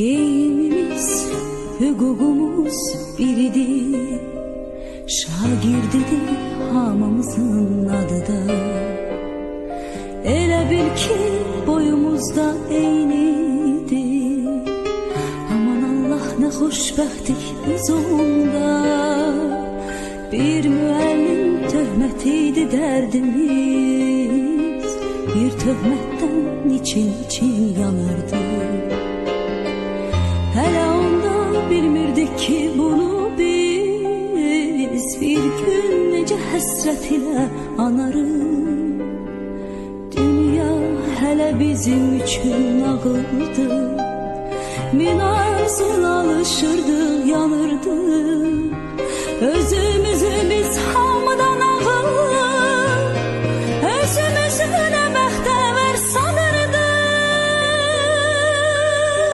Geyimimiz, hüququmuz biridir. Şagirdidir hamımızın adı da. Elə bil ki boyumuzda eynidir. Aman Allah ne xoşbəxtlik biz onda. Bir müəllim töhmətiydi dərdimiz. Bir töhmətdən için yanırdı. Hələ onda bilmirdik ki bunu biz bir gün necə həsrət ilə anarıq. Dünya hələ bizim üçün ağırdı. Min arzul alışırdı, yanırdı. Özümüzü biz